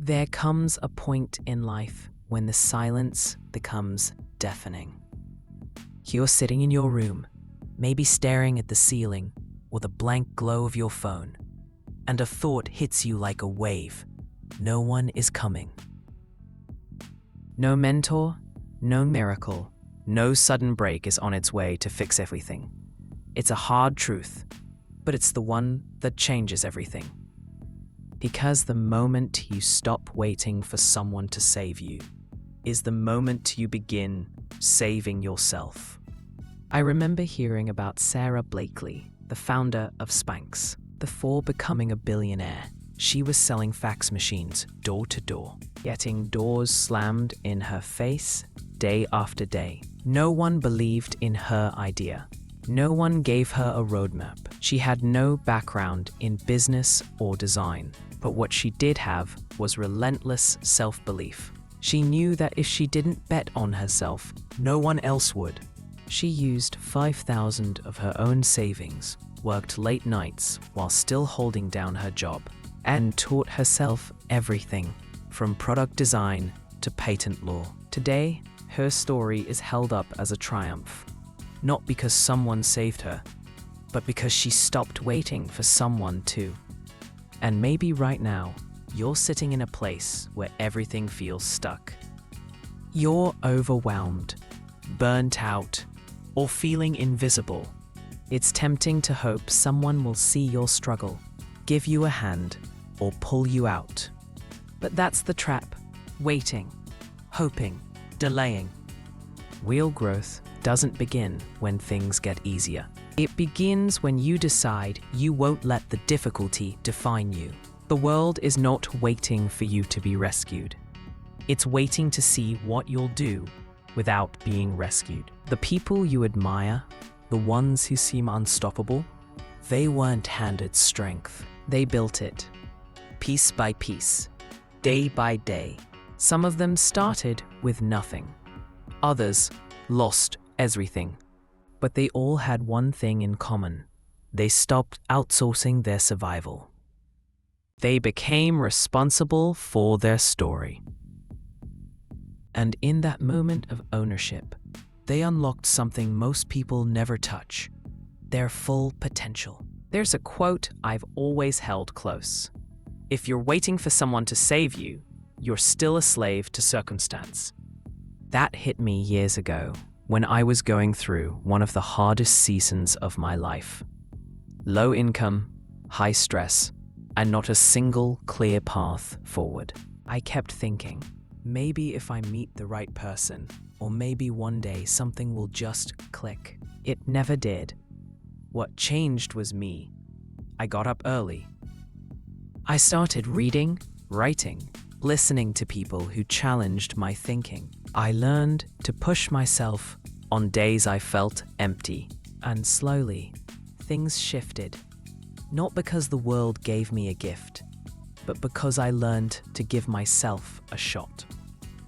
There comes a point in life when the silence becomes deafening. You're sitting in your room, maybe staring at the ceiling or the blank glow of your phone, and a thought hits you like a wave. No one is coming. No mentor, no miracle, no sudden break is on its way to fix everything. It's a hard truth, but it's the one that changes everything. Because the moment you stop waiting for someone to save you is the moment you begin saving yourself. I remember hearing about Sarah Blakely, the founder of Spanx. Before becoming a billionaire, she was selling fax machines door to door, getting doors slammed in her face day after day. No one believed in her idea. No one gave her a roadmap. She had no background in business or design, but what she did have was relentless self-belief. She knew that if she didn't bet on herself, no one else would. She used 5,000 of her own savings, worked late nights while still holding down her job, and taught herself everything from product design to patent law. Today, her story is held up as a triumph, not because someone saved her, but because she stopped waiting for someone to. And maybe right now, you're sitting in a place where everything feels stuck. You're overwhelmed, burnt out, or feeling invisible. It's tempting to hope someone will see your struggle, give you a hand, or pull you out. But that's the trap: waiting, hoping, delaying. Real growth doesn't begin when things get easier. It begins when you decide you won't let the difficulty define you. The world is not waiting for you to be rescued. It's waiting to see what you'll do without being rescued. The people you admire, the ones who seem unstoppable, they weren't handed strength. They built it, piece by piece, day by day. Some of them started with nothing. Others lost everything. But they all had one thing in common. They stopped outsourcing their survival. They became responsible for their story. And in that moment of ownership, they unlocked something most people never touch: their full potential. There's a quote I've always held close: if you're waiting for someone to save you, you're still a slave to circumstance. That hit me years ago when I was going through one of the hardest seasons of my life. Low income, high stress, and not a single clear path forward. I kept thinking, maybe if I meet the right person, or maybe one day something will just click. It never did. What changed was me. I got up early. I started reading, writing, listening to people who challenged my thinking. I learned to push myself on days I felt empty. And slowly, things shifted. Not because the world gave me a gift, but because I learned to give myself a shot.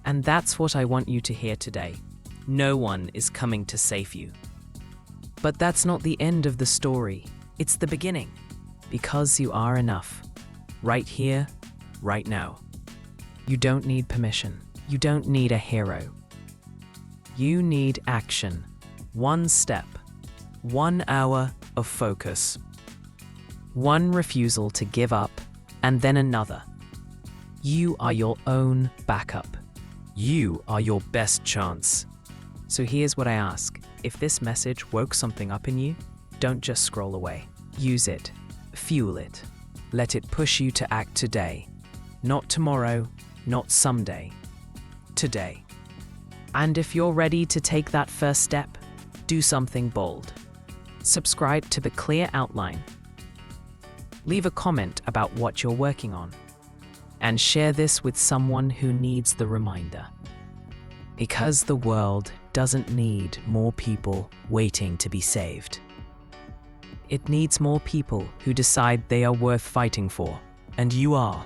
And that's what I want you to hear today. No one is coming to save you. But that's not the end of the story. It's the beginning. Because you are enough. Right here, right now. You don't need permission. You don't need a hero. You need action. One step. 1 hour of focus. One refusal to give up, and then another. You are your own backup. You are your best chance. So here's what I ask. If this message woke something up in you, don't just scroll away. Use it. Fuel it. Let it push you to act today. Not tomorrow, not someday. Today. And if you're ready to take that first step, do something bold. Subscribe to The Clear Outline. Leave a comment about what you're working on. And share this with someone who needs the reminder. Because the world doesn't need more people waiting to be saved. It needs more people who decide they are worth fighting for. And you are.